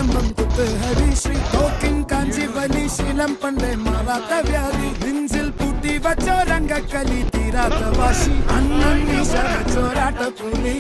കദംബം കുത്ത് ഹരിശ്രീ തോക്കിൻ കാഞ്ചി വലി ശീലം പണ്ടേ മാറാത്ത വ്യാധി നെഞ്ചിൽ പൂട്ടി വച്ചോ രംഗക്കലി തീരാത്ത വാശി അണ്ണൻ ചോരാട്ട പുലി